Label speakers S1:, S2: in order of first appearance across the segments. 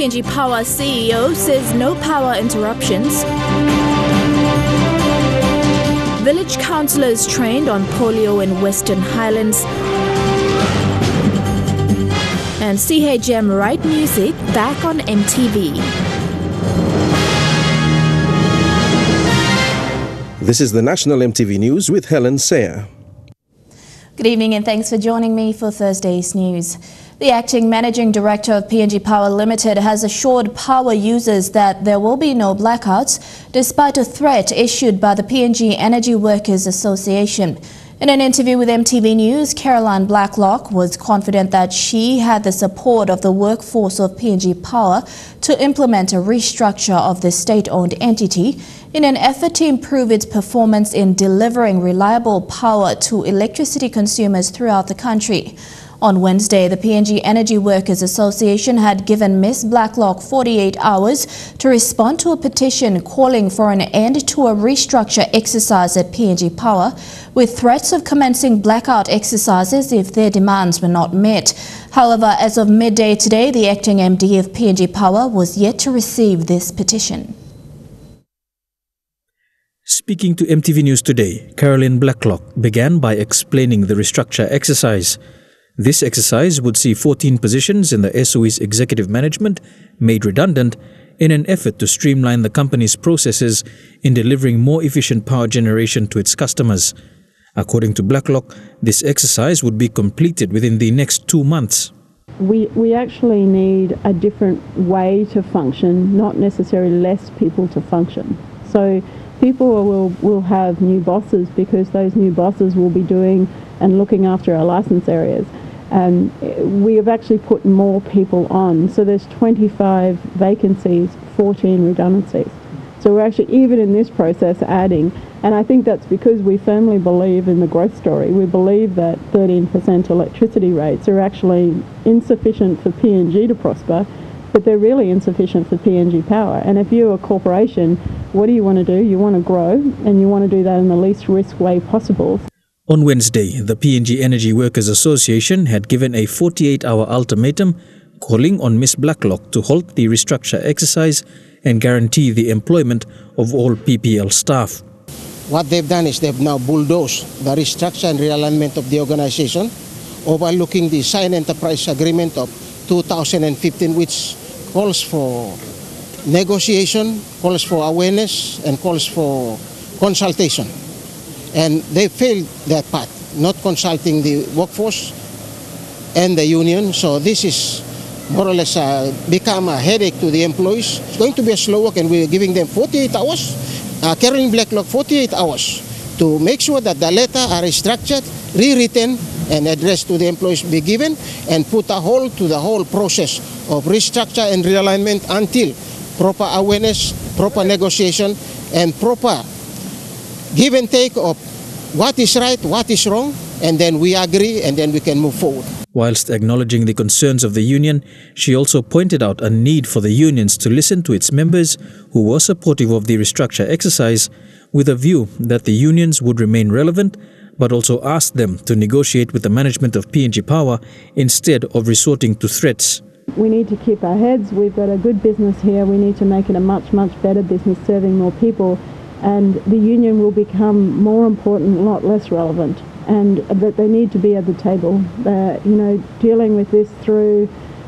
S1: PNG Power CEO says no power interruptions. Village councillors trained on polio in Western Highlands. And CHM Rait Musik back on MTV.
S2: This is the National MTV News with Helen Sayer.
S1: Good evening and thanks for joining me for Thursday's news. The acting managing director of PNG Power Limited has assured power users that there will be no blackouts despite a threat issued by the PNG Energy Workers Association. In an interview with MTV News, Caroline Blacklock was confident that she had the support of the workforce of PNG Power to implement a restructure of the state-owned entity in an effort to improve its performance in delivering reliable power to electricity consumers throughout the country. On Wednesday, the PNG Energy Workers Association had given Ms. Blacklock 48 hours to respond to a petition calling for an end to a restructure exercise at PNG Power, with threats of commencing blackout exercises if their demands were not met. However, as of midday today, the acting MD of PNG Power was yet to receive this petition.
S3: Speaking to MTV News today, Caroline Blacklock began by explaining the restructure exercise. This exercise would see 14 positions in the SOE's executive management made redundant in an effort to streamline the company's processes in delivering more efficient power generation to its customers. According to Blacklock, this exercise would be completed within the next 2 months.
S4: We actually need a different way to function, not necessarily less people to function. So people will have new bosses because those new bosses will be doing and looking after our license areas. We have actually put more people on. So there's 25 vacancies, 14 redundancies. So we're actually, even in this process, adding. And I think that's because we firmly believe in the growth story. We believe that 13% electricity rates are actually insufficient for PNG to prosper, but they're really insufficient for PNG Power. And if you're a corporation, what do you want to do? You want to grow, and you want to do that in the least risk way possible.
S3: On Wednesday, the PNG Energy Workers Association had given a 48-hour ultimatum calling on Ms. Blacklock to halt the restructure exercise and guarantee the employment of all PPL staff.
S5: What they've done is they've now bulldozed the restructure and realignment of the organization, overlooking the signed enterprise agreement of 2015, which calls for negotiation, calls for awareness, and calls for consultation. And they failed that part, not consulting the workforce and the union. So this is more or less become a headache to the employees. It's going to be a slow work, and we're giving them 48 hours. Caroline Blacklock, 48 hours to make sure that the letter are restructured, rewritten, and addressed to the employees be given, and put a halt to the whole process of restructure and realignment until proper awareness, proper negotiation, and proper give and take of what is right, what is wrong, and then we agree, and then we can move forward.
S3: Whilst acknowledging the concerns of the union, she also pointed out a need for the unions to listen to its members who were supportive of the restructure exercise, with a view that the unions would remain relevant, but also asked them to negotiate with the management of PNG Power instead of resorting to threats.
S4: We need to keep our heads. We've got a good business here. We need to make it a much, much better business serving more people. And the union will become more important, not less relevant, and that they need to be at the table. Dealing with this through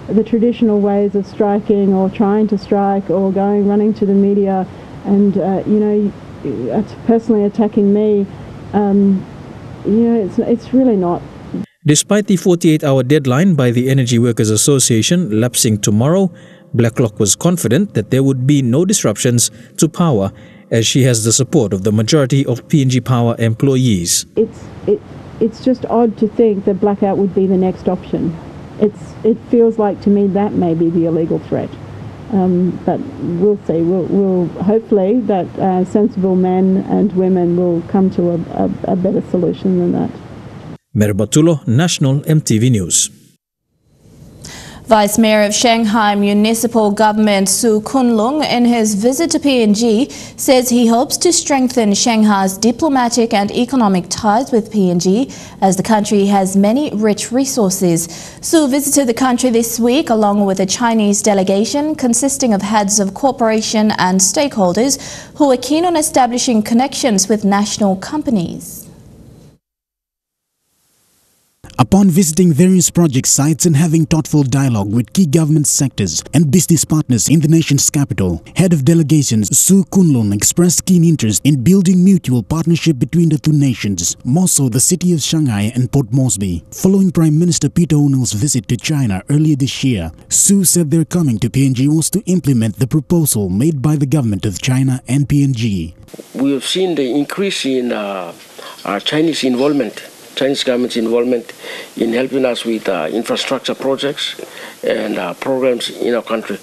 S4: the traditional ways of striking or trying to strike or running to the media and, personally attacking me, it's really not.
S3: Despite the 48-hour deadline by the Energy Workers Association lapsing tomorrow, Blacklock was confident that there would be no disruptions to power, as she has the support of the majority of PNG Power employees.
S4: It's just odd to think that blackout would be the next option. It feels like to me that may be the illegal threat. But we'll see. We'll hopefully that sensible men and women will come to a better solution than that.
S3: Merbatulo, National MTV News.
S1: Vice Mayor of Shanghai Municipal Government Su Kunlung, in his visit to PNG, says he hopes to strengthen Shanghai's diplomatic and economic ties with PNG, as the country has many rich resources. Su visited the country this week along with a Chinese delegation consisting of heads of corporation and stakeholders who are keen on establishing connections with national companies.
S6: Upon visiting various project sites and having thoughtful dialogue with key government sectors and business partners in the nation's capital, Head of Delegations Su Kunlun expressed keen interest in building mutual partnership between the two nations, more so the city of Shanghai and Port Moresby. Following Prime Minister Peter O'Neill's visit to China earlier this year, Su said their coming to PNG was to implement the proposal made by the government of China and PNG.
S7: We have seen the increase in Chinese involvement. Chinese government's involvement in helping us with infrastructure projects and programs in our country.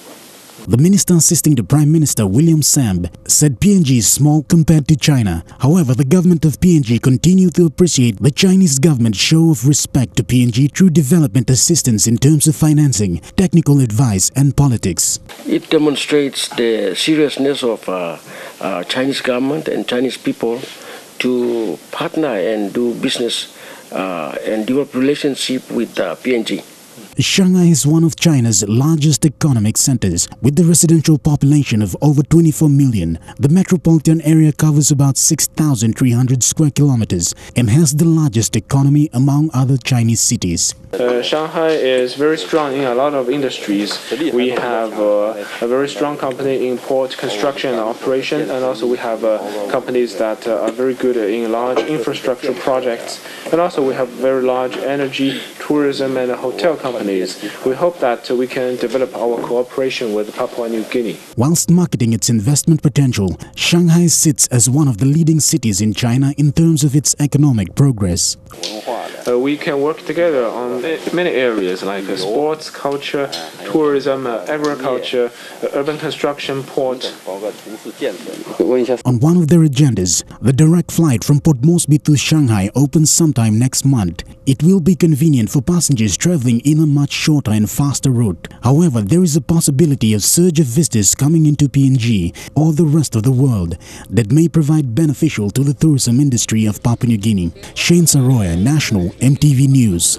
S6: The minister assisting the Prime Minister, William Samb, said PNG is small compared to China. However, the government of PNG continued to appreciate the Chinese government's show of respect to PNG through development assistance in terms of financing, technical advice and politics.
S7: It demonstrates the seriousness of Chinese government and Chinese people to partner and do business and develop relationship with PNG.
S6: Shanghai is one of China's largest economic centers, with a residential population of over 24 million. The metropolitan area covers about 6,300 square kilometers and has the largest economy among other Chinese cities.
S8: Shanghai is very strong in a lot of industries. We have a very strong company in port construction and operation, and also we have companies that are very good in large infrastructure projects, and also we have very large energy, tourism and hotel companies. We hope that we can develop our cooperation with Papua New Guinea.
S6: Whilst marketing its investment potential, Shanghai sits as one of the leading cities in China in terms of its economic progress.
S8: We can work together on many areas like sports, culture, tourism, agriculture, urban construction, port.
S6: On one of their agendas, the direct flight from Port Moresby to Shanghai opens sometime next month. It will be convenient for passengers traveling in a much shorter and faster route. However, there is a possibility of surge of visitors coming into PNG or the rest of the world that may provide beneficial to the tourism industry of Papua New Guinea. Shane Saroya, National EMTV News.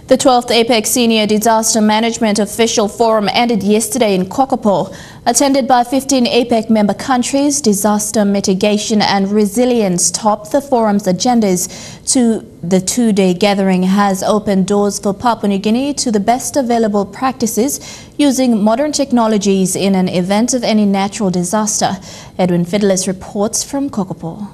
S1: The 12th APEC Senior Disaster Management Official Forum ended yesterday in Kokopo. Attended by 15 APEC member countries, disaster mitigation and resilience topped the forum's agendas. The two-day gathering has opened doors for Papua New Guinea to the best available practices using modern technologies in an event of any natural disaster. Edwin Fidelis reports from Kokopo.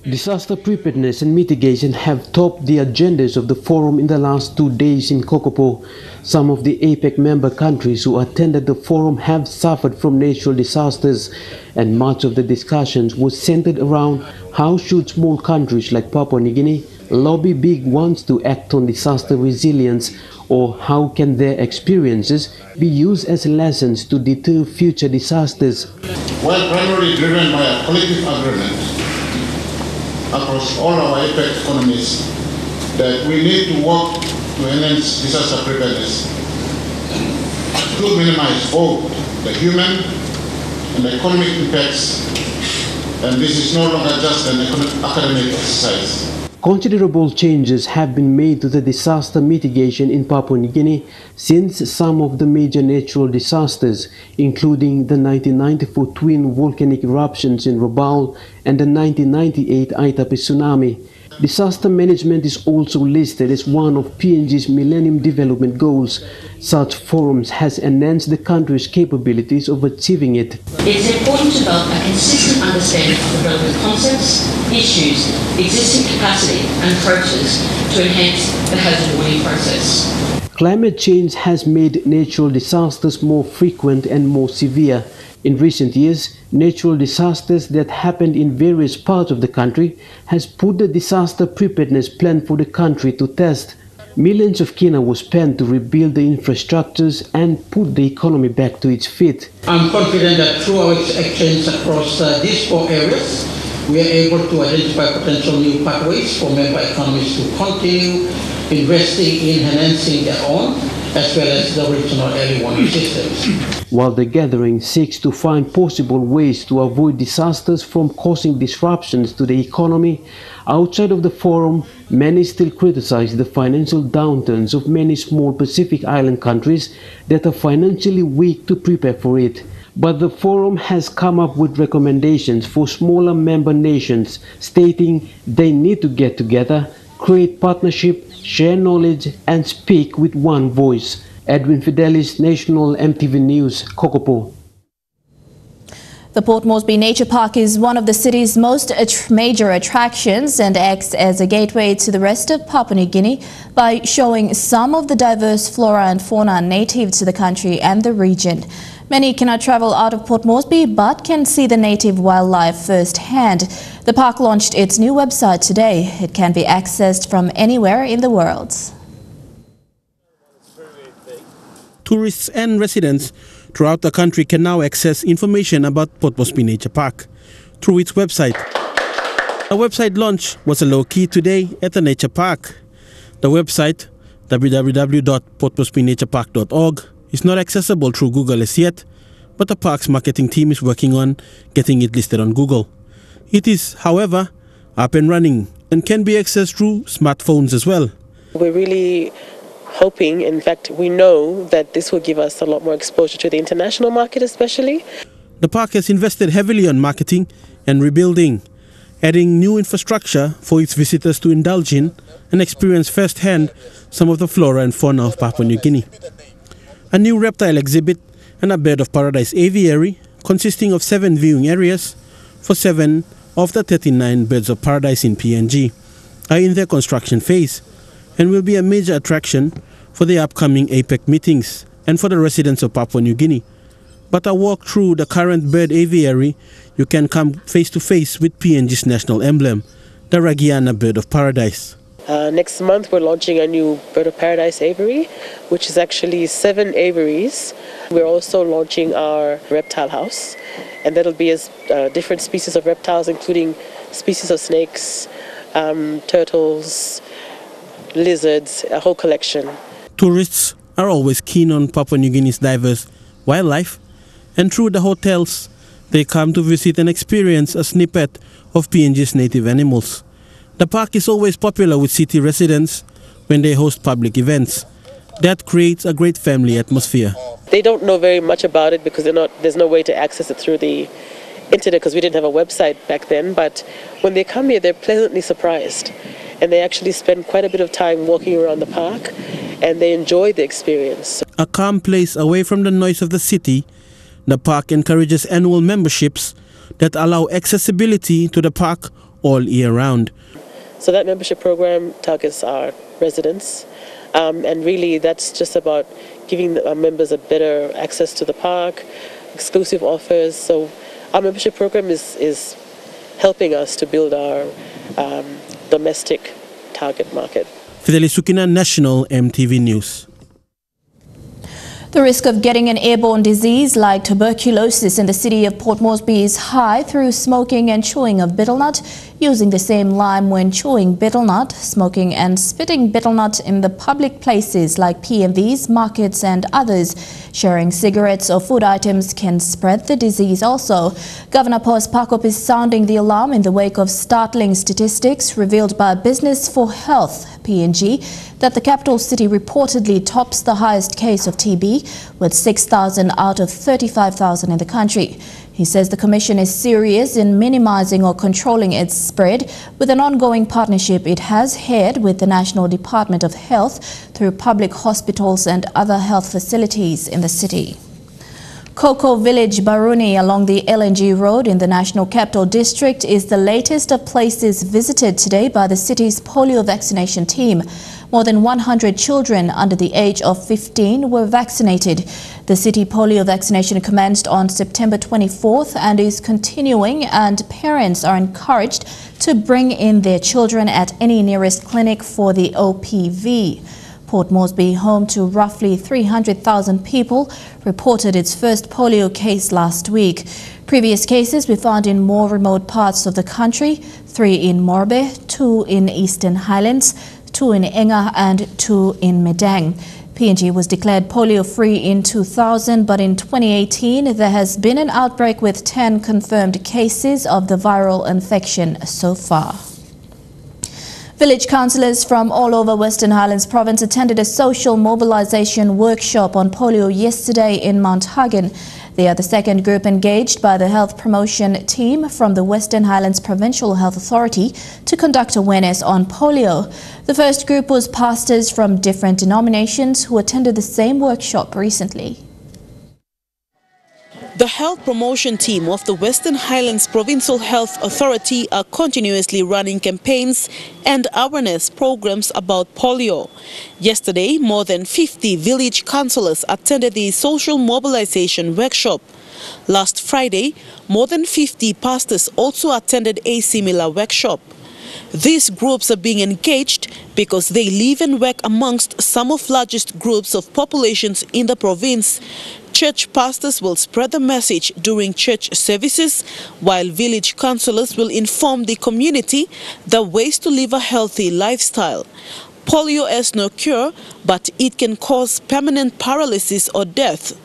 S9: Disaster preparedness and mitigation have topped the agendas of the forum in the last 2 days in Kokopo. Some of the APEC member countries who attended the forum have suffered from natural disasters, and much of the discussions was centered around how should small countries like Papua New Guinea lobby big ones to act on disaster resilience, or how can their experiences be used as lessons to deter future disasters.
S10: While primarily driven by a collective agreement across all our APEC economies that we need to work to enhance disaster preparedness to minimize both the human and the economic impacts, and this is no longer just an academic exercise.
S9: Considerable changes have been made to the disaster mitigation in Papua New Guinea since some of the major natural disasters, including the 1994 twin volcanic eruptions in Rabaul and the 1998 Aitape tsunami. Disaster management is also listed as one of PNG's Millennium Development Goals. Such forums has enhanced the country's capabilities of achieving it.
S11: It's important to develop a consistent understanding of the relevant concepts, issues, existing capacity and approaches to enhance the hazard warning process.
S9: Climate change has made natural disasters more frequent and more severe. In recent years, natural disasters that happened in various parts of the country has put the disaster preparedness plan for the country to test. Millions of kina were spent to rebuild the infrastructures and put the economy back to its feet.
S11: I'm confident that through our actions across these 4 areas, we are able to identify potential new pathways for member economies to continue
S12: investing in enhancing their own as well as the regional early warning systems.
S9: While the gathering seeks to find possible ways to avoid disasters from causing disruptions to the economy, outside of the forum, many still criticize the financial downturns of many small Pacific Island countries that are financially weak to prepare for it. But the forum has come up with recommendations for smaller member nations, stating they need to get together, create partnership, share knowledge, and speak with one voice. Edwin Fidelis, National MTV News, Kokopo.
S1: The Port Moresby Nature Park is one of the city's most major attractions and acts as a gateway to the rest of Papua New Guinea by showing some of the diverse flora and fauna native to the country and the region. Many cannot travel out of Port Moresby but can see the native wildlife firsthand. The park launched its new website today. It can be accessed from anywhere in the world.
S13: Tourists and residents throughout the country can now access information about Port Moresby Nature Park through its website. A website launch was a low key today at the Nature Park. The website, www.portmoresbynaturepark.org, is not accessible through Google as yet, but the park's marketing team is working on getting it listed on Google. It is, however, up and running and can be accessed through smartphones as well.
S14: We're really hoping, in fact, we know that this will give us a lot more exposure to the international market especially.
S13: The park has invested heavily on marketing and rebuilding, adding new infrastructure for its visitors to indulge in and experience firsthand some of the flora and fauna of Papua New Guinea. A new reptile exhibit and a bird of paradise aviary consisting of 7 viewing areas for 7 of the 39 birds of paradise in PNG are in their construction phase and will be a major attraction for the upcoming APEC meetings and for the residents of Papua New Guinea. But a walk through the current bird aviary, you can come face to face with PNG's national emblem, the Ragiana bird of paradise.
S14: Next month we're launching a new bird of paradise aviary, which is actually 7 aviaries. We're also launching our reptile house, and that'll be as different species of reptiles, including species of snakes, turtles, lizards, a whole collection.
S13: Tourists are always keen on Papua New Guinea's diverse wildlife, and through the hotels they come to visit and experience a snippet of PNG's native animals. The park is always popular with city residents when they host public events. That creates a great family atmosphere.
S14: They don't know very much about it because there's no way to access it through the internet because we didn't have a website back then, but when they come here they're pleasantly surprised and they actually spend quite a bit of time walking around the park and they enjoy the experience.
S13: A calm place away from the noise of the city, the park encourages annual memberships that allow accessibility to the park all year round.
S14: So that membership program targets our residents, and really that's just about giving our members a better access to the park, exclusive offers. So our membership program is helping us to build our domestic target market.
S13: Fidelis Sukina, National MTV News.
S1: The risk of getting an airborne disease like tuberculosis in the city of Port Moresby is high through smoking and chewing of betel nut, using the same lime when chewing betel nut, smoking and spitting betel nut in the public places like PMVs, markets and others. Sharing cigarettes or food items can spread the disease also. Governor Pos Pakop is sounding the alarm in the wake of startling statistics revealed by Business for Health, PNG, that the capital city reportedly tops the highest case of TB, with 6,000 out of 35,000 in the country. He says the Commission is serious in minimizing or controlling its spread with an ongoing partnership it has had with the National Department of Health through public hospitals and other health facilities in the city. Cocoa Village Baruni along the LNG Road in the National Capital District is the latest of places visited today by the city's polio vaccination team. More than 100 children under the age of 15 were vaccinated. The city polio vaccination commenced on September 24th and is continuing, and parents are encouraged to bring in their children at any nearest clinic for the OPV. Port Moresby, home to roughly 300,000 people, reported its first polio case last week. Previous cases were found in more remote parts of the country, 3 in Morbe, 2 in Eastern Highlands, 2 in Enga and 2 in Medang. PNG was declared polio-free in 2000, but in 2018 there has been an outbreak with 10 confirmed cases of the viral infection so far. Village councillors from all over Western Highlands province attended a social mobilisation workshop on polio yesterday in Mount Hagen. They are the second group engaged by the health promotion team from the Western Highlands Provincial Health Authority to conduct awareness on polio. The first group was pastors from different denominations who attended the same workshop recently.
S15: The health promotion team of the Western Highlands Provincial Health Authority are continuously running campaigns and awareness programs about polio. Yesterday, more than 50 village councillors attended the social mobilization workshop. Last Friday, more than 50 pastors also attended a similar workshop. These groups are being engaged because they live and work amongst some of the largest groups of populations in the province. Church pastors will spread the message during church services, while village councillors will inform the community the ways to live a healthy lifestyle. Polio has no cure, but it can cause permanent paralysis or death.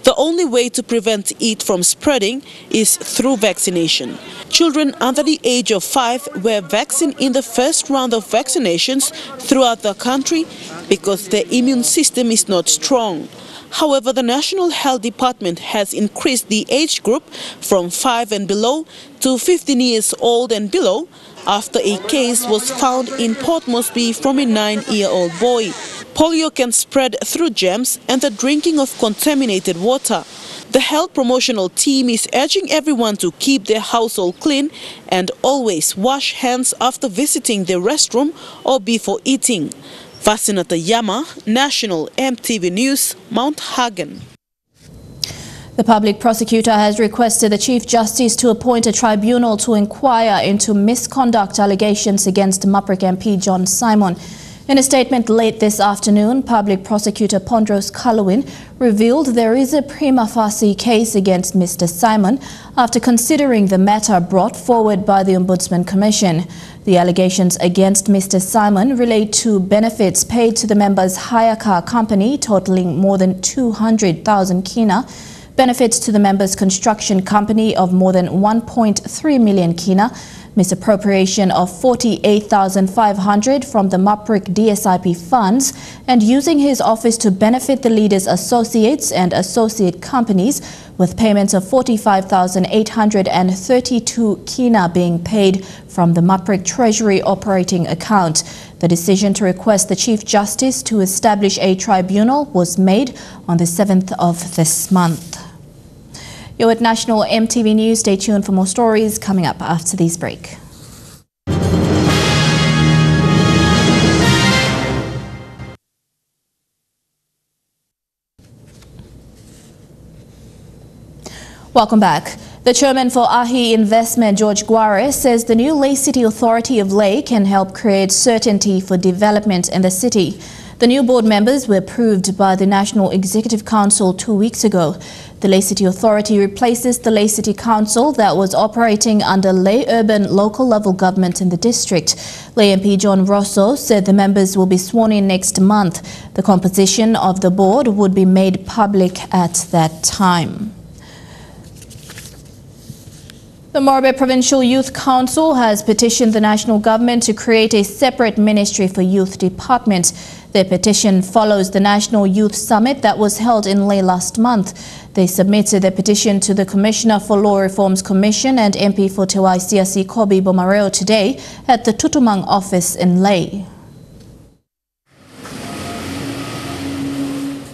S15: The only way to prevent it from spreading is through vaccination. Children under the age of 5 were vaccinated in the first round of vaccinations throughout the country because their immune system is not strong. However, the National Health Department has increased the age group from 5 and below to 15 years old and below after a case was found in Port Moresby from a 9-year-old boy. Polio can spread through germs and the drinking of contaminated water. The health promotional team is urging everyone to keep their household clean and always wash hands after visiting the restroom or before eating. Vasinata Yama, National EMTV News, Mount Hagen.
S1: The public prosecutor has requested the Chief Justice to appoint a tribunal to inquire into misconduct allegations against Mapric MP John Simon. In a statement late this afternoon, Public Prosecutor Pondros Kalawin revealed there is a prima facie case against Mr. Simon after considering the matter brought forward by the Ombudsman Commission. The allegations against Mr. Simon relate to benefits paid to the member's hire car company totaling more than 200,000 kina, benefits to the member's construction company of more than 1.3 million kina, misappropriation of 48,500 from the Mapric DSIP funds, and using his office to benefit the leader's associates and associate companies with payments of 45,832 kina being paid from the Mapric Treasury operating account. The decision to request the Chief Justice to establish a tribunal was made on the 7th of this month. You're at National EMTV News. Stay tuned for more stories coming up after this break. Welcome back. The chairman for Ahi Investment, George Guare, says the new Lae City Authority of Lae can help create certainty for development in the city. The new board members were approved by the National Executive Council 2 weeks ago. The Lae City Authority replaces the Lae City Council that was operating under Lae Urban local level government in the district. Lae MP John Rosso said the members will be sworn in next month. The composition of the board would be made public at that time. The Morobe Provincial Youth Council has petitioned the national government to create a separate ministry for youth department. Their petition follows the National Youth Summit that was held in Lae last month. They submitted their petition to the Commissioner for Law Reforms Commission and MP for Te Waisiasi Kobi Bomareo today at the Tutumang office in Lae.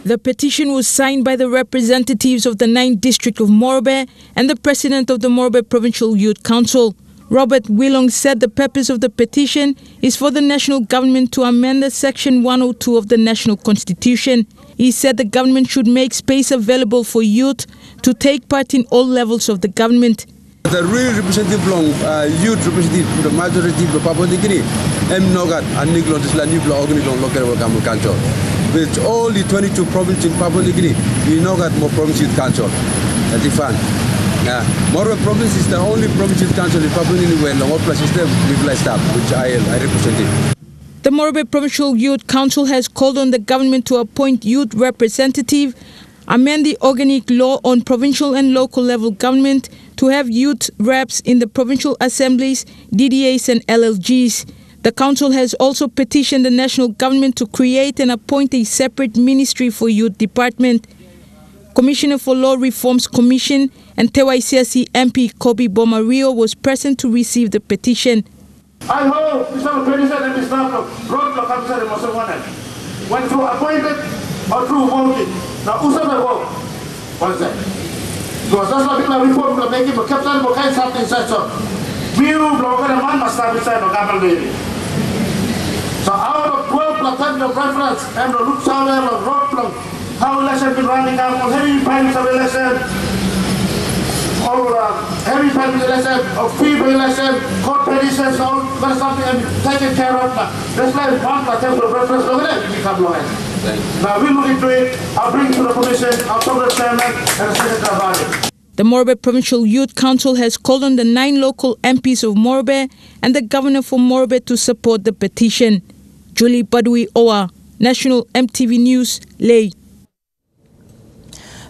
S16: The petition was signed by the representatives of the 9th District of Morobe and the President of the Morobe Provincial Youth Council. Robert Willong said the purpose of the petition is for the national government to amend the Section 102 of the National Constitution. He said the government should make space available for youth to take part in all levels of the government.
S17: The real representative belong youth representative the majority of Papua New Guinea. Nogat and Niglon is la Nibla Organizon local government council. With all the 22 provinces in Papua New Guinea, we Nogat more province youth council. That's the fun. Morobe province is the only province youth council in Papua New Guinea where long plus system legalized staff, which I represent.
S16: The Morobe Provincial Youth Council has called on the government to appoint youth representative, amend the organic law on provincial and local level government to have youth reps in the provincial assemblies, DDAs and LLGs. The council has also petitioned the national government to create and appoint a separate ministry for youth department. Commissioner for Law Reforms Commission and TYCSC MP Kobe Bomario was present to receive the petition.
S18: I hope Mr. President and Mr. Road Councillor Mosawana, when through appointed or through voting, now who's the vote? What is that? Because that's what people report to make it, but Captain Bokai something such a view blogger and man must have inside of Gabriel. So out of 12 platoon of reference and the look sound of road plug, how election been running out on heavy pipes of election. Heavy family election, of feeble election, court petitions, all that's something and taken care of. That's like one attempt of reference over there to become law. Now we look into it, I'll bring to the commission, I'll talk to the chairman and the secretary about it.
S16: The Morobe Provincial Youth Council has called on the 9 local MPs of Morobe and the governor for Morobe to support the petition. Julie Badui Owa, National MTV News, Ley.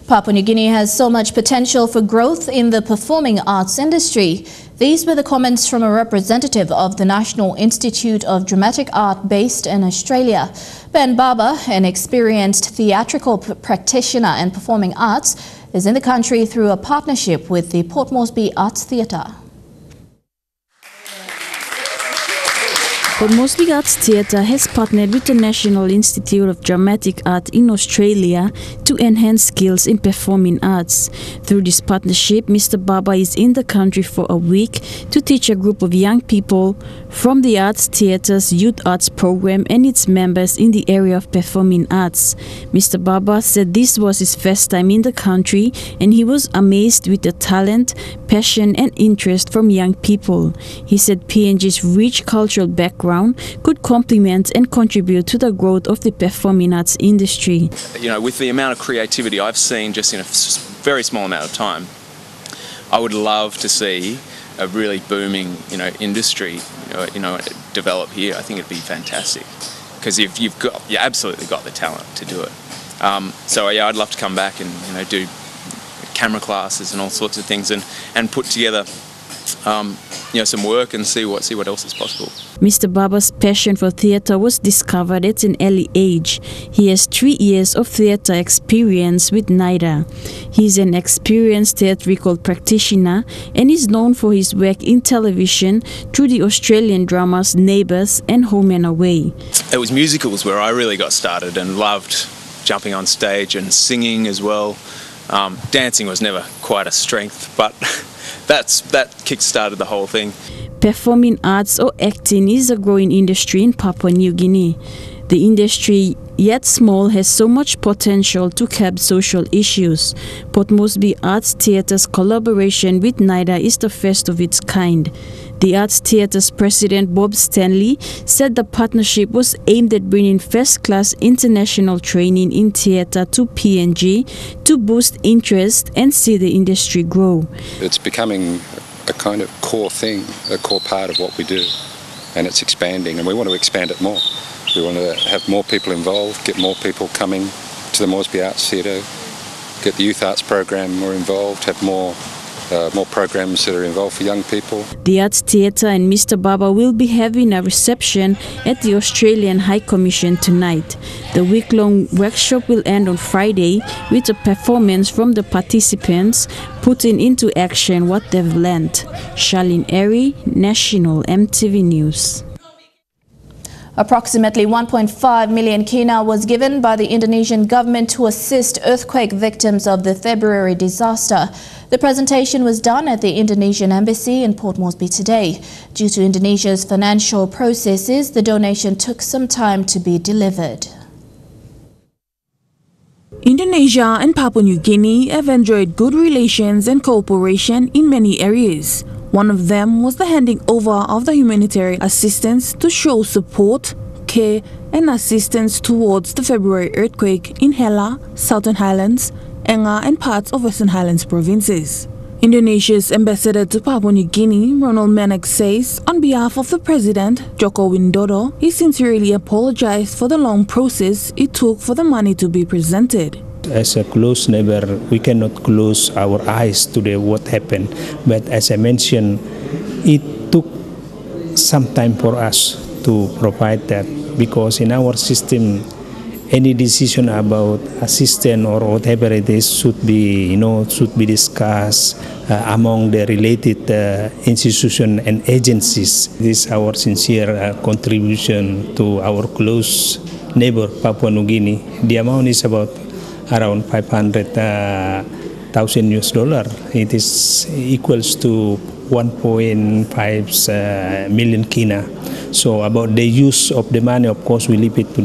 S1: Papua New Guinea has so much potential for growth in the performing arts industry. These were the comments from a representative of the National Institute of Dramatic Art based in Australia. Ben Barber, an experienced theatrical practitioner and performing arts, is in the country through a partnership with the Port Moresby Arts Theatre.
S19: Port Moresby Arts Theatre has partnered with the National Institute of Dramatic Art in Australia to enhance skills in performing arts. Through this partnership, Mr. Baba is in the country for a week to teach a group of young people from the Arts Theatre's Youth Arts program and its members in the area of performing arts. Mr. Baba said this was his first time in the country and he was amazed with the talent, passion and interest from young people. He said PNG's rich cultural background could complement and contribute to the growth of the performing arts industry.
S20: You know, with the amount of creativity I've seen just in a very small amount of time, I would love to see a really booming, industry, develop here. I think it'd be fantastic because you absolutely got the talent to do it. So yeah, I'd love to come back and do camera classes and all sorts of things and put together some work and see what else is possible.
S19: Mr. Baba's passion for theatre was discovered at an early age. He has 3 years of theatre experience with NIDA. He is an experienced theatrical practitioner and is known for his work in television through the Australian dramas Neighbours and Home and Away.
S20: It was musicals where I really got started and loved jumping on stage and singing as well. Dancing was never quite a strength, but that kick-started the whole thing.
S19: Performing arts or acting is a growing industry in Papua New Guinea. The industry, yet small, has so much potential to curb social issues. Port Moresby Arts Theatre's collaboration with NIDA is the first of its kind. The Arts Theatre's president, Bob Stanley, said the partnership was aimed at bringing first-class international training in theatre to PNG to boost interest and see the industry grow.
S21: It's becoming a kind of core thing, a core part of what we do, and it's expanding, and we want to expand it more. We want to have more people involved, get more people coming to the Moresby Arts Theatre, get the Youth Arts program more involved, have more programs that are involved for young people.
S19: The Arts Theatre and Mr. Baba will be having a reception at the Australian High Commission tonight. The week-long workshop will end on Friday with a performance from the participants putting into action what they've learned. Charlene Airy, National MTV News.
S1: Approximately 1.5 million kina was given by the Indonesian government to assist earthquake victims of the February disaster. The presentation was done at the Indonesian Embassy in Port Moresby today. Due to Indonesia's financial processes, the donation took some time to be delivered.
S22: Indonesia and Papua New Guinea have enjoyed good relations and cooperation in many areas. One of them was the handing over of the humanitarian assistance to show support, care and assistance towards the February earthquake in Hela, Southern Highlands, Enga and parts of Western Highlands provinces. Indonesia's ambassador to Papua New Guinea, Ronald Menek, says, on behalf of the President, Joko Widodo, he sincerely apologized for the long process it took for the money to be presented.
S2: As a close neighbor, we cannot close our eyes to what happened. But as I mentioned, it took some time for us to provide that, because in our system, any decision about assistance or whatever it is should be discussed among the related institutions and agencies. This is our sincere contribution to our close neighbor, Papua New Guinea. The amount is about around $500,000. It is equals to 1.5 million kina. So about the use of the money, of course, we leave it to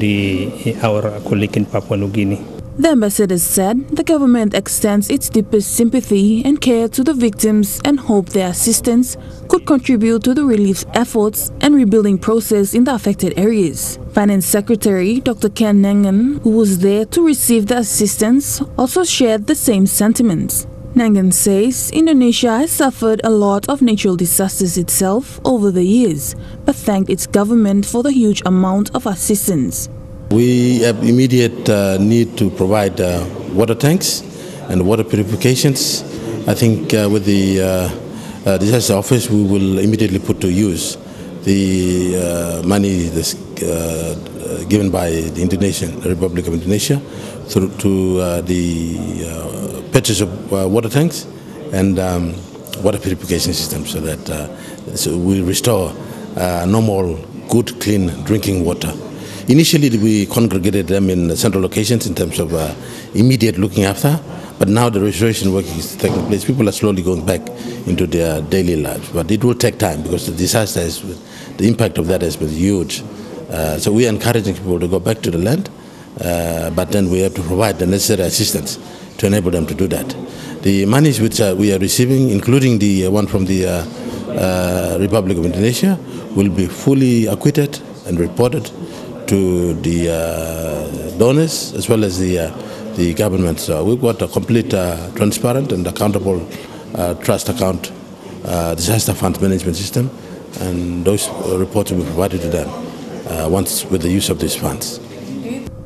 S2: our colleague in Papua New Guinea.
S22: The ambassador said the government extends its deepest sympathy and care to the victims and hope their assistance could contribute to the relief efforts and rebuilding process in the affected areas. Finance Secretary Dr. Ken Nangan, who was there to receive the assistance, also shared the same sentiments. Nangan says Indonesia has suffered a lot of natural disasters itself over the years, but thanked its government for the huge amount of assistance.
S5: We have immediate need to provide water tanks and water purifications. I think with the disaster office, we will immediately put to use the money given by the Republic of Indonesia through to the purchase of water tanks and water purification systems, so that we restore normal, good, clean drinking water. Initially, we congregated them in central locations in terms of immediate looking after, but now the restoration work is taking place. People are slowly going back into their daily lives, but it will take time because the disaster the impact of that has been huge. So we are encouraging people to go back to the land, but then we have to provide the necessary assistance to enable them to do that. The monies which we are receiving, including the one from the Republic of Indonesia, will be fully acquitted and reported to the donors as well as the government. So we've got a complete, transparent and accountable trust account disaster fund management system, and those reports will be provided to them once with the use of these funds.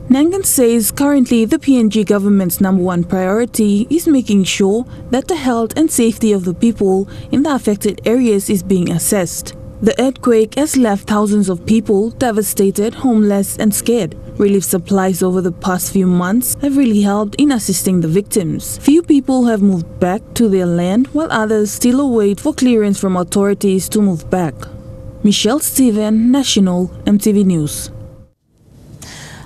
S22: Nangan says currently the PNG government's #1 priority is making sure that the health and safety of the people in the affected areas is being assessed. The earthquake has left thousands of people devastated, homeless and scared. Relief supplies over the past few months have really helped in assisting the victims. Few people have moved back to their land, while others still await for clearance from authorities to move back. Michelle Steven, National, EMTV News.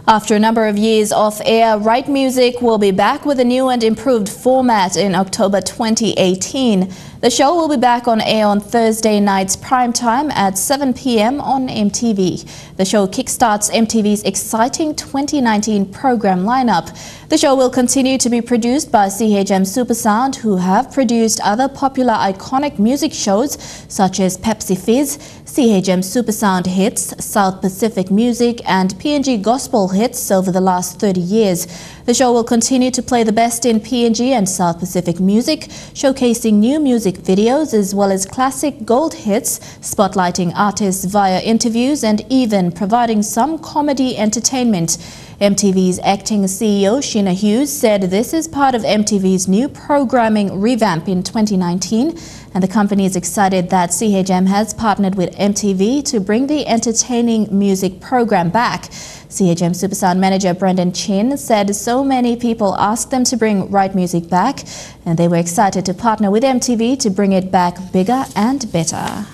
S1: After a number of years off air, Rait Musik will be back with a new and improved format in October 2018. The show will be back on air on Thursday nights prime time at 7 p.m. on MTV. The show kickstarts MTV's exciting 2019 program lineup. The show will continue to be produced by CHM Supersound, who have produced other popular iconic music shows such as Pepsi Fizz, CHM Supersound Hits, South Pacific Music and PNG Gospel Hits over the last 30 years. The show will continue to play the best in PNG and South Pacific music, showcasing new music videos as well as classic gold hits, spotlighting artists via interviews and even providing some comedy entertainment. MTV's acting CEO Sheena Hughes said this is part of MTV's new programming revamp in 2019, and the company is excited that CHM has partnered with MTV to bring the entertaining music program back. CHM Supersound manager Brendan Chin said so many people asked them to bring Rait Musik back, and they were excited to partner with MTV to bring it back bigger and better.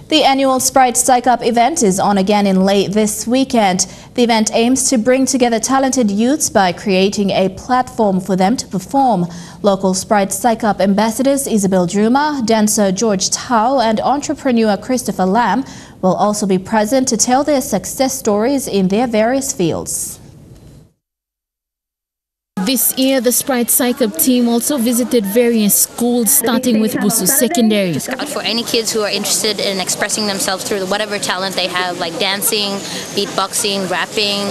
S1: The annual Sprite psychup event is on again in late this weekend. The event aims to bring together talented youths by creating a platform for them to perform. Local Sprite psychup ambassadors Isabel Juma, dancer George Tao and entrepreneur Christopher Lam will also be present to tell their success stories in their various fields.
S3: This year, the Sprite psychup team also visited various schools, starting with Busu Secondary.
S4: Out for any kids who are interested in expressing themselves through whatever talent they have, like dancing, beatboxing, rapping,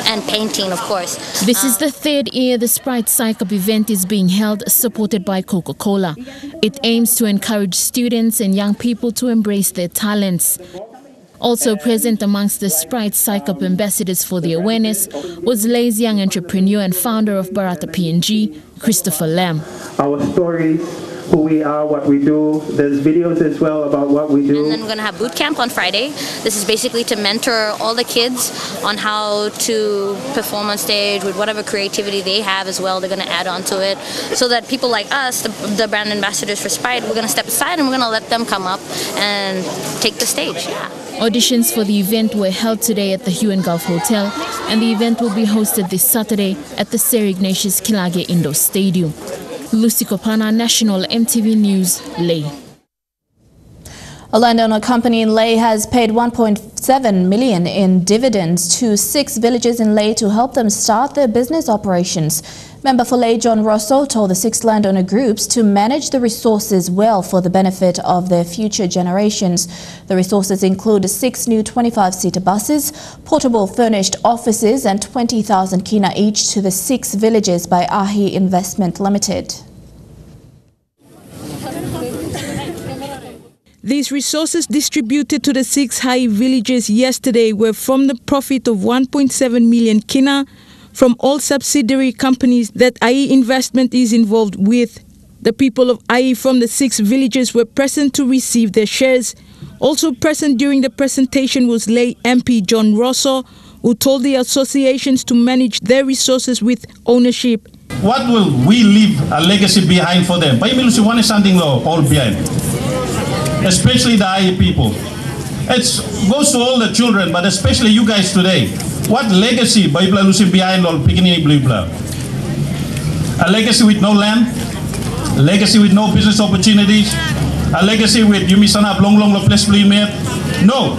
S4: and painting, of course.
S3: This is the third year the Sprite psychup event is being held, supported by Coca-Cola. It aims to encourage students and young people to embrace their talents. Also present amongst the Sprite psychup ambassadors for the awareness was Lay's young entrepreneur and founder of Barata PNG, Christopher Lam.
S23: Our stories, who we are, what we do. There's videos as well about what we do.
S4: And then we're going to have boot camp on Friday. This is basically to mentor all the kids on how to perform on stage with whatever creativity they have as well. They're going to add on to it so that people like us, the brand ambassadors for Sprite, we're going to step aside and we're going to let them come up and take the stage. Yeah.
S3: Auditions for the event were held today at the Hue and Gulf Hotel, and the event will be hosted this Saturday at the Sir Ignatius Kilage Indoor Stadium. Lucy Kopana, National EMTV News, Leh.
S1: A landowner company in Leh has paid 1.7 million in dividends to 6 villages in Leh to help them start their business operations. Member for Leh John Rosso told the 6 landowner groups to manage the resources well for the benefit of their future generations. The resources include 6 new 25-seater buses, portable furnished offices and 20,000 kina each to the 6 villages by Ahi Investment Limited.
S16: These resources distributed to the 6 high villages yesterday were from the profit of 1.7 million kina from all subsidiary companies that IE Investment is involved with. The people of IE from the 6 villages were present to receive their shares. Also present during the presentation was Leh MP John Rosso, who told the associations to manage their resources with ownership.
S24: What will we leave a legacy behind for them? One is something all behind, especially the IE people. It goes to all the children, but especially you guys today. What legacy by losing behind all beginning blue? A legacy with no land, a legacy with no business opportunities, a legacy with you miss up long place blue. No.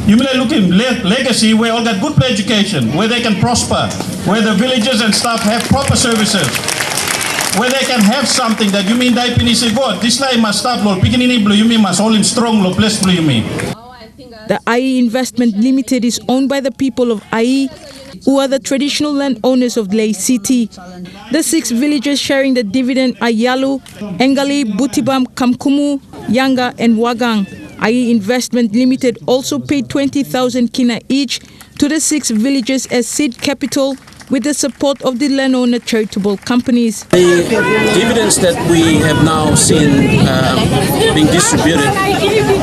S24: You may look in legacy where all got good education, where they can prosper, where the villages and stuff have proper services, where they can have something that you mean that say God, this line must stop Lord beginning blue, you mean must hold him strong Lord place blue you mean.
S16: The IE Investment Limited is owned by the people of IE, who are the traditional landowners of Leh City. The 6 villages sharing the dividend are Yalu, Engali, Butibam, Kamkumu, Yanga and Wagang. IE Investment Limited also paid 20,000 kina each to the 6 villages as seed capital with the support of the landowner charitable companies.
S25: The dividends that we have now seen being distributed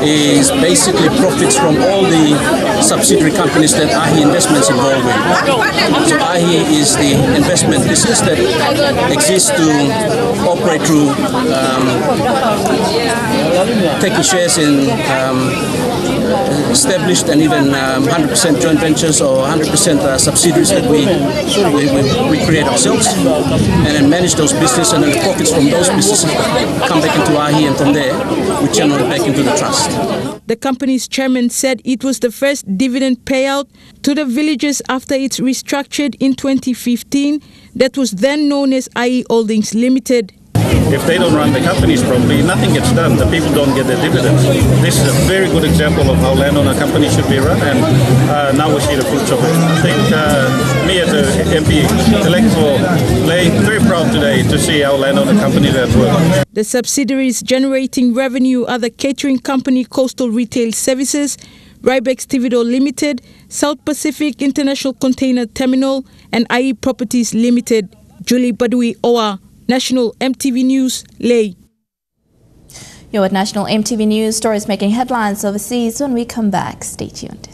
S25: is basically profits from all the subsidiary companies that AHI Investments involved with. So AHI is the investment business that exists to operate through taking shares in established and even 100% joint ventures or 100% subsidiaries that we create ourselves and then manage those businesses, and then the profits from those businesses come back into AHI, and from there we channel it back into the trust.
S16: The company's chairman said it was the first dividend payout to the villages after it's restructured in 2015 that was then known as IE Holdings Limited.
S24: If they don't run the companies properly, nothing gets done. The people don't get their dividends. This is a very good example of how landowner companies should be run, and now we see the fruits of it. I think me as an MP elected for Leh, very proud today to see how landowner companies have worked.
S16: The subsidiaries generating revenue are the catering company Coastal Retail Services, Rybex Tivido Limited, South Pacific International Container Terminal, and IE Properties Limited. Julie Badui Owa, National EMTV News, Leh.
S1: You're at National EMTV News, stories making headlines overseas. When we come back, stay tuned.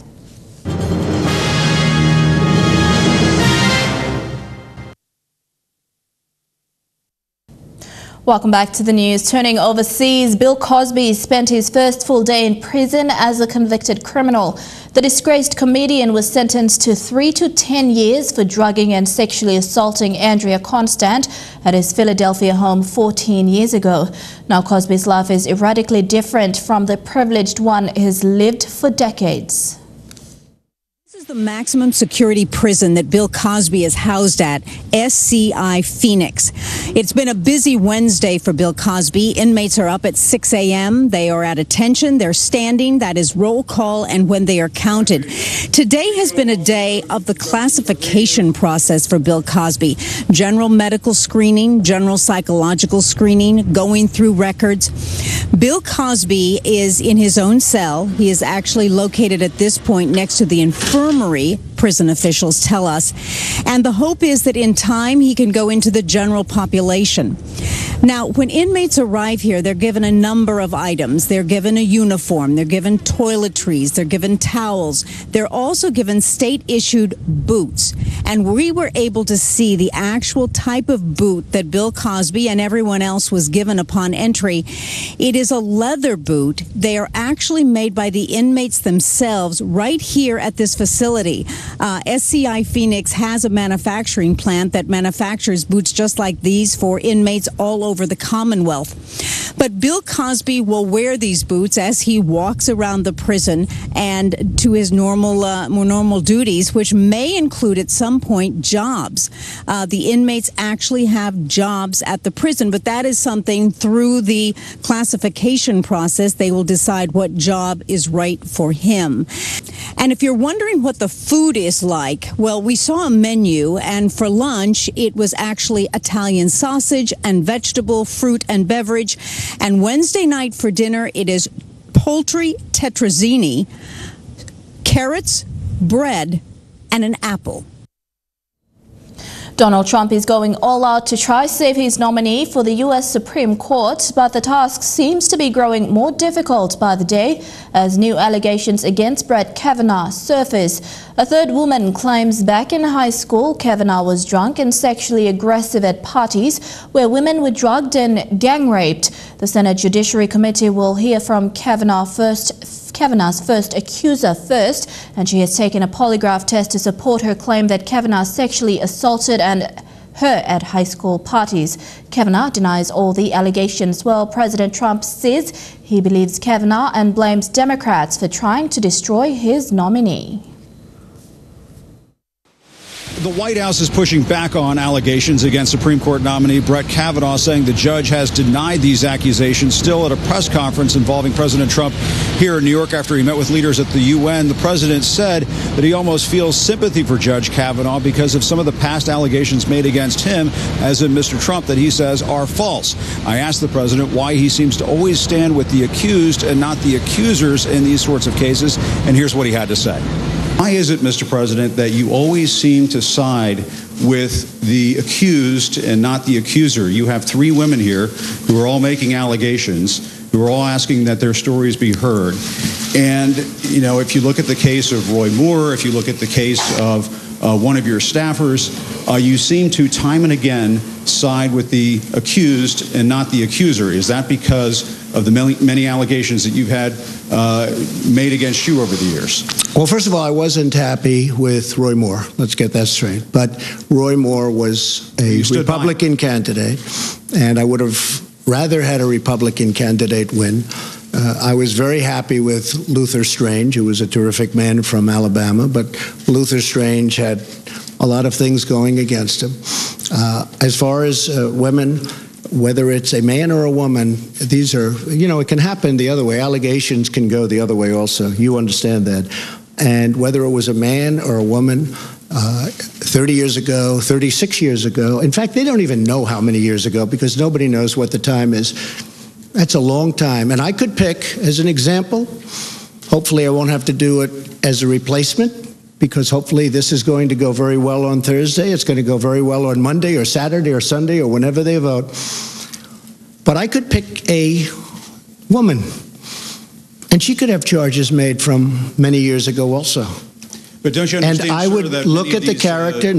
S1: Welcome back to the news. Turning overseas, Bill Cosby spent his first full day in prison as a convicted criminal. The disgraced comedian was sentenced to 3 to 10 years for drugging and sexually assaulting Andrea Constant at his Philadelphia home 14 years ago. Now Cosby's life is radically different from the privileged one he's lived for decades.
S6: is the maximum security prison that Bill Cosby is housed at, SCI Phoenix. It's been a busy Wednesday for Bill Cosby. Inmates are up at 6 a.m. They are at attention. They're standing. That is roll call and when they are counted. Today has been a day of the classification process for Bill Cosby. General medical screening, general psychological screening, going through records. Bill Cosby is in his own cell. He is actually located at this point next to the infirmary, prison officials tell us. And the hope is that in time he can go into the general population. Now, when inmates arrive here, they're given a number of items. They're given a uniform. They're given toiletries. They're given towels. They're also given state-issued boots. And we were able to see the actual type of boot that Bill Cosby and everyone else was given upon entry. It is a leather boot. They are actually made by the inmates themselves right here at this facility. SCI Phoenix has a manufacturing plant that manufactures boots just like these for inmates all over the Commonwealth. But Bill Cosby will wear these boots as he walks around the prison and to his more normal duties, which may include at some point jobs. The inmates actually have jobs at the prison, but that is something through the classification process. They will decide what job is right for him. And if you're wondering what the food is like, well, we saw a menu, and for lunch, it was actually Italian sausage and vegetable, fruit and beverage. And Wednesday night for dinner, it is poultry tetrazzini, carrots, bread, and an apple.
S1: Donald Trump is going all out to try save his nominee for the U.S. Supreme Court, but the task seems to be growing more difficult by the day as new allegations against Brett Kavanaugh surface. A third woman claims back in high school Kavanaugh was drunk and sexually aggressive at parties where women were drugged and gang raped. The Senate Judiciary Committee will hear from Kavanaugh's first accuser first, and she has taken a polygraph test to support her claim that Kavanaugh sexually assaulted her at high school parties. Kavanaugh denies all the allegations, while President Trump says he believes Kavanaugh and blames Democrats for trying to destroy his nominee.
S7: The White House is pushing back on allegations against Supreme Court nominee Brett Kavanaugh, saying the judge has denied these accusations. Still, at a press conference involving President Trump here in New York after he met with leaders at the UN, the president said that he almost feels sympathy for Judge Kavanaugh because of some of the past allegations made against him, as in Mr. Trump, that he says are false. I asked the president why he seems to always stand with the accused and not the accusers in these sorts of cases, and here's what he had to say. Why is it, Mr. President, that you always seem to side with the accused and not the accuser? You have three women here who are all making allegations, who are all asking that their stories be heard. And, you know, if you look at the case of Roy Moore, if you look at the case of one of your staffers, you seem to time and again side with the accused and not the accuser. Is that because of the many allegations that you've had made against you over the years?
S8: Well, first of all, I wasn't happy with Roy Moore. Let's get that straight. But Roy Moore was a Republican candidate, and I would have rather had a Republican candidate win. I was very happy with Luther Strange, who was a terrific man from Alabama, but Luther Strange had a lot of things going against him. As far as women, whether it's a man or a woman, these are, you know, it can happen the other way. Allegations can go the other way also. You understand that. And whether it was a man or a woman, 30 years ago, 36 years ago, in fact, they don't even know how many years ago because nobody knows what the time is. That's a long time. And I could pick, as an example, hopefully I won't have to do it as a replacement, because hopefully this is going to go very well on Thursday. It's going to go very well on Monday or Saturday or Sunday or whenever they vote. But I could pick a woman, and she could have charges made from many years ago also.
S7: But don't you understand,
S8: and I would look at the character,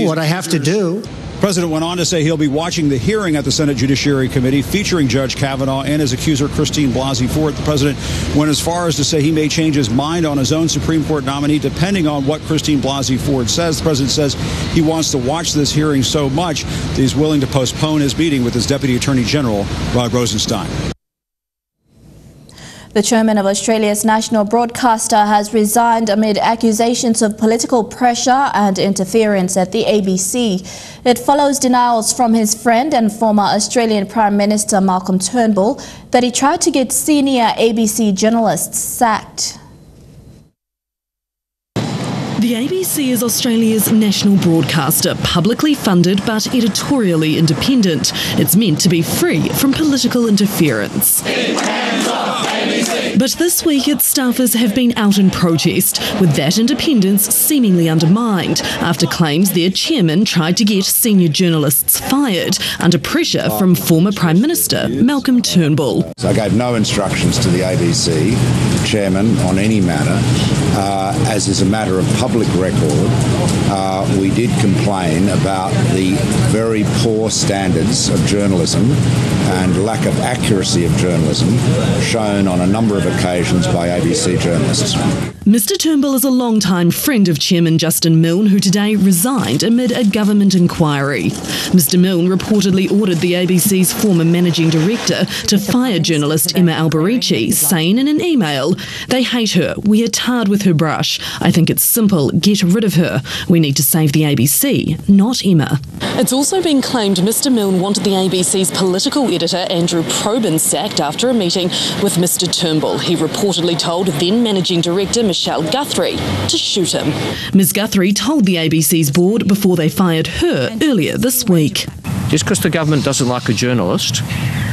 S8: what I have to do.
S7: The president went on to say he'll be watching the hearing at the Senate Judiciary Committee featuring Judge Kavanaugh and his accuser, Christine Blasey Ford. The president went as far as to say he may change his mind on his own Supreme Court nominee depending on what Christine Blasey Ford says. The president says he wants to watch this hearing so much that he's willing to postpone his meeting with his Deputy Attorney General, Rod Rosenstein.
S1: The chairman of Australia's national broadcaster has resigned amid accusations of political pressure and interference at the ABC. It follows denials from his friend and former Australian Prime Minister Malcolm Turnbull that he tried to get senior ABC journalists sacked.
S9: The ABC is Australia's national broadcaster, publicly funded but editorially independent. It's meant to be free from political interference. But this week its staffers have been out in protest, with that independence seemingly undermined after claims their chairman tried to get senior journalists fired under pressure from former Prime Minister Malcolm Turnbull.
S10: I gave no instructions to the ABC chairman on any matter. As is a matter of public record, we did complain about the very poor standards of journalism and lack of accuracy of journalism shown on a number of occasions by ABC journalists.
S9: Mr Turnbull is a long-time friend of Chairman Justin Milne, who today resigned amid a government inquiry. Mr Milne reportedly ordered the ABC's former managing director to fire journalist Emma Alberici, saying in an email, "They hate her. We are tarred with her brush. I think it's simple. Get rid of her. We need to save the ABC, not Emma." It's also been claimed Mr Milne wanted the ABC's political editor Andrew Probyn sacked after a meeting with Mr Turnbull. He reportedly told then managing director Michelle Guthrie to shoot him. Ms Guthrie told the ABC's board before they fired her earlier this week.
S11: Just because the government doesn't like a journalist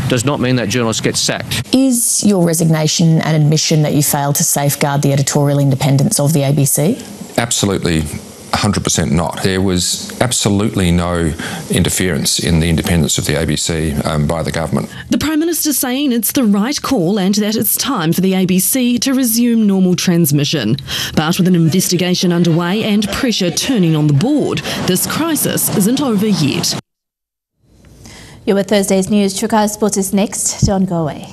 S11: does not mean that journalist gets sacked.
S12: Is your resignation an admission that you failed to safeguard the editorial independence of the ABC?
S14: Absolutely 100% not. There was absolutely no interference in the independence of the ABC by the government.
S9: The Prime Minister saying it's the right call and that it's time for the ABC to resume normal transmission. But with an investigation underway and pressure turning on the board, this crisis isn't over yet.
S1: You're with Thursday's news. Choc Ice Sports is next. Don't go away.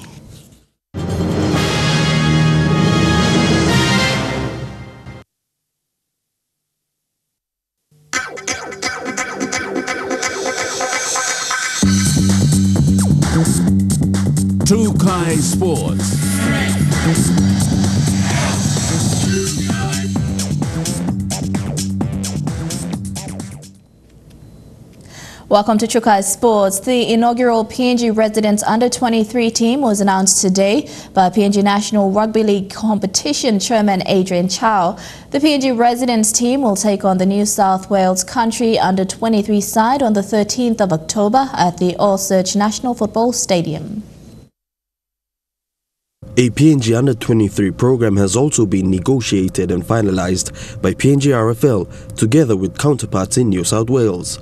S26: Choc Ice Sports.
S1: Welcome to Choc Ice Sports. The inaugural PNG Residents Under-23 team was announced today by PNG National Rugby League Competition Chairman Adrian Chow. The PNG Residents team will take on the New South Wales Country Under-23 side on the 13th of October at the All Search National Football Stadium.
S27: A PNG Under-23 program has also been negotiated and finalised by PNG RFL together with counterparts in New South Wales.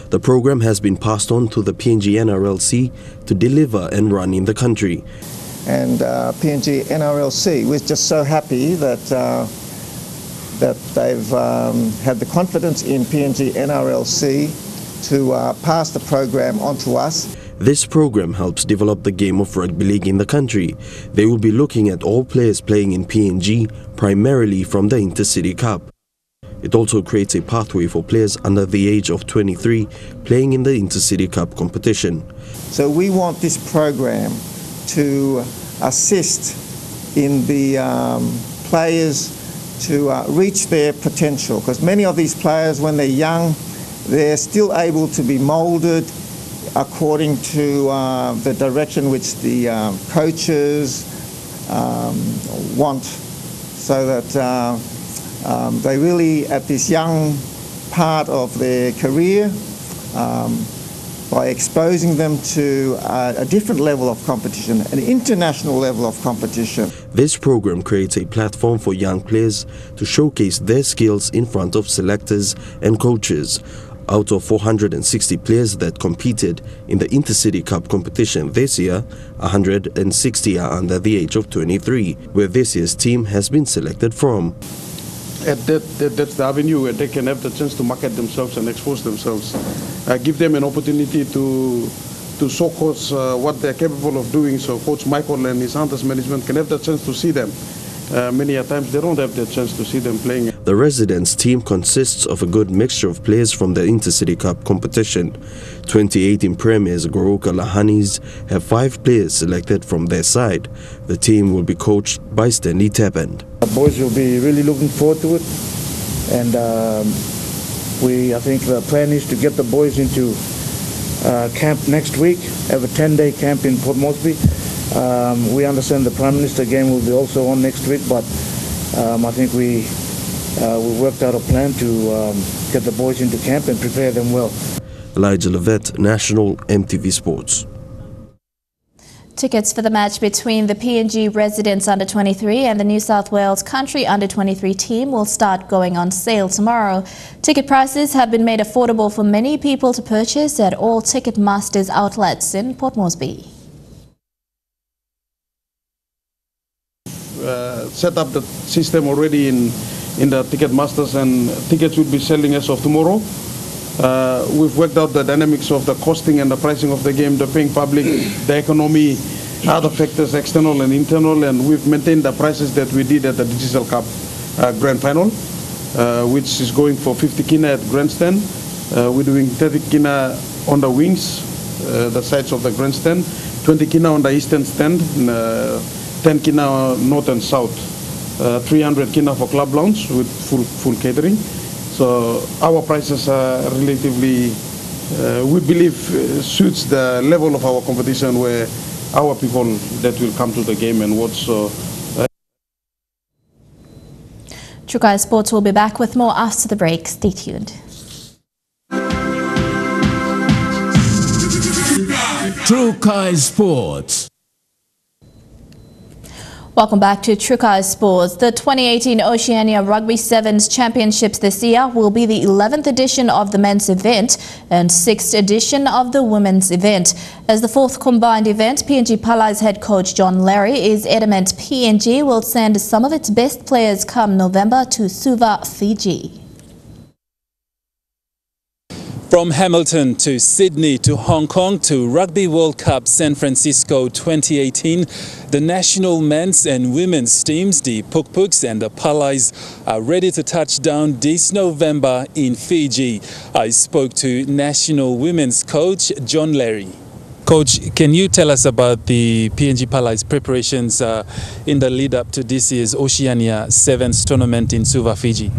S27: The program has been passed on to the PNG NRLC to deliver and run in the country.
S28: And PNG NRLC, we're just so happy that that they've had the confidence in PNG NRLC to pass the program on to us.
S27: This program helps develop the game of rugby league in the country. They will be looking at all players playing in PNG, primarily from the Intercity Cup. It also creates a pathway for players under the age of 23 playing in the Intercity Cup competition.
S28: So we want this program to assist in the players to reach their potential, because many of these players, when they're young, they're still able to be moulded according to the direction which the coaches want, so that they really, at this young part of their career, by exposing them to a different level of competition, an international level of competition.
S27: This program creates a platform for young players to showcase their skills in front of selectors and coaches. Out of 460 players that competed in the Intercity Cup competition this year, 160 are under the age of 23, where this year's team has been selected from.
S24: That's the avenue where they can have the chance to market themselves and expose themselves. Give them an opportunity to show coach what they're capable of doing, so Coach Michael and his Hunters management can have the chance to see them. Many a times they don't have the chance to see them playing.
S27: The residents team consists of a good mixture of players from the Intercity Cup competition. 2018 premiers Goroka Lahanis have 5 players selected from their side. The team will be coached by Stanley Tappend.
S2: The boys will be really looking forward to it, and I think the plan is to get the boys into camp next week, have a 10-day camp in Port Moresby. We understand the Prime Minister game will be also on next week, but I think we worked out a plan to get the boys into camp and prepare them well.
S27: Elijah Levette, National EMTV Sports.
S1: Tickets for the match between the PNG Residents Under-23 and the New South Wales Country Under-23 team will start going on sale tomorrow. Ticket prices have been made affordable for many people to purchase at all Ticketmasters outlets in Port Moresby.
S13: Set up the system already in the Ticketmasters, and tickets will be selling as of tomorrow. We've worked out the dynamics of the costing and the pricing of the game, the paying public, the economy, other factors, external and internal, and we've maintained the prices that we did at the Digital Cup Grand Final, which is going for 50 kina at grandstand. We're doing 30 kina on the wings, the sides of the grandstand, 20 kina on the eastern stand, 10 kina north and south, 300 kina for club lounge with full catering. So our prices are relatively, we believe, suits the level of our competition, where our people that will come to the game and watch.
S1: Choc Ice Sports will be back with more after the break. Stay tuned.
S26: Choc Ice Sports.
S1: Welcome back to Choc Ice Sports. The 2018 Oceania Rugby Sevens Championships this year will be the 11th edition of the men's event and 6th edition of the women's event. As the 4th combined event, PNG Palai's head coach John Larry is adamant PNG will send some of its best players come November to Suva, Fiji.
S15: From Hamilton to Sydney to Hong Kong to Rugby World Cup San Francisco 2018, the national men's and women's teams, the Puk-Puks and the Palais, are ready to touch down this November in Fiji. I spoke to national women's coach John Larry. Coach, can you tell us about the PNG Palais preparations in the lead up to this year's Oceania Sevens tournament in Suva, Fiji?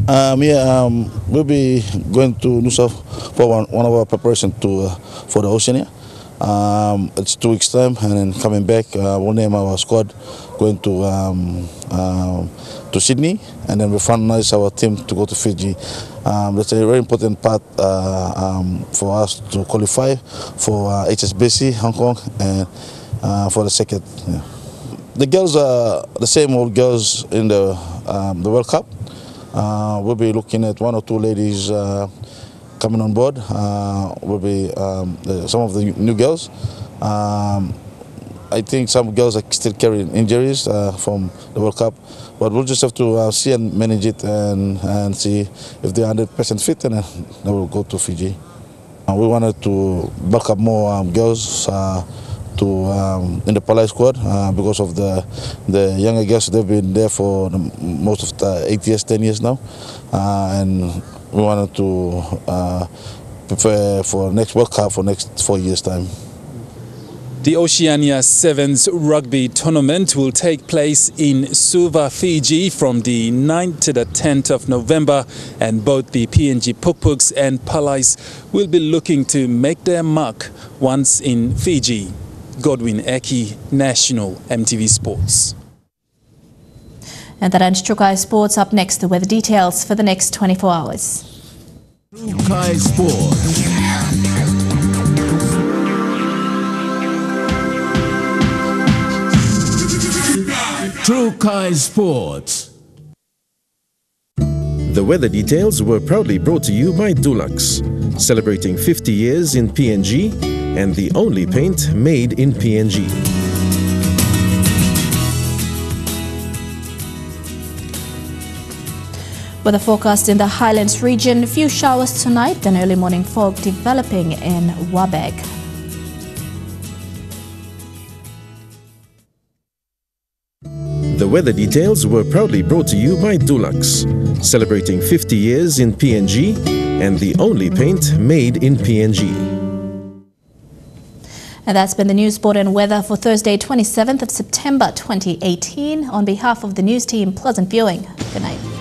S17: We'll be going to New South for one of our preparations for the Oceania. It's 2 weeks time, and then coming back, we'll name our squad going to Sydney, and then we finalize our team to go to Fiji. That's a very important part for us to qualify for HSBC Hong Kong and for the second. Yeah. The girls are the same old girls in the World Cup. We'll be looking at 1 or 2 ladies coming on board. Will be some of the new girls. I think some girls are still carrying injuries from the World Cup, but we'll just have to see and manage it and see if they're 100% fit, and then we'll go to Fiji. We wanted to bulk up more girls in the Palais squad because of the younger girls. They've been there for most of the 8 years, 10 years now, and we wanted to prepare for next World Cup for next 4 years' time.
S15: The Oceania Sevens Rugby Tournament will take place in Suva, Fiji from the 9th to the 10th of November, and both the PNG Puk-Puks and Palais will be looking to make their mark once in Fiji. Godwin Eki, National EMTV Sports.
S1: And that ends Choc Ice Sports. Up next, the weather details for the next 24 hours.
S26: Choc Ice Sports. Choc Ice Sports.
S27: The weather details were proudly brought to you by Dulux, celebrating 50 years in PNG and the only paint made in PNG.
S1: Weather forecast in the Highlands region, few showers tonight, then early morning fog developing in Wabeg.
S27: The
S4: weather details were proudly brought to you by Dulux, celebrating 50 years in PNG and the only paint made in PNG.
S1: And that's been the news, sport and weather for Thursday, 27th of September 2018. On behalf of the news team, pleasant viewing. Good night.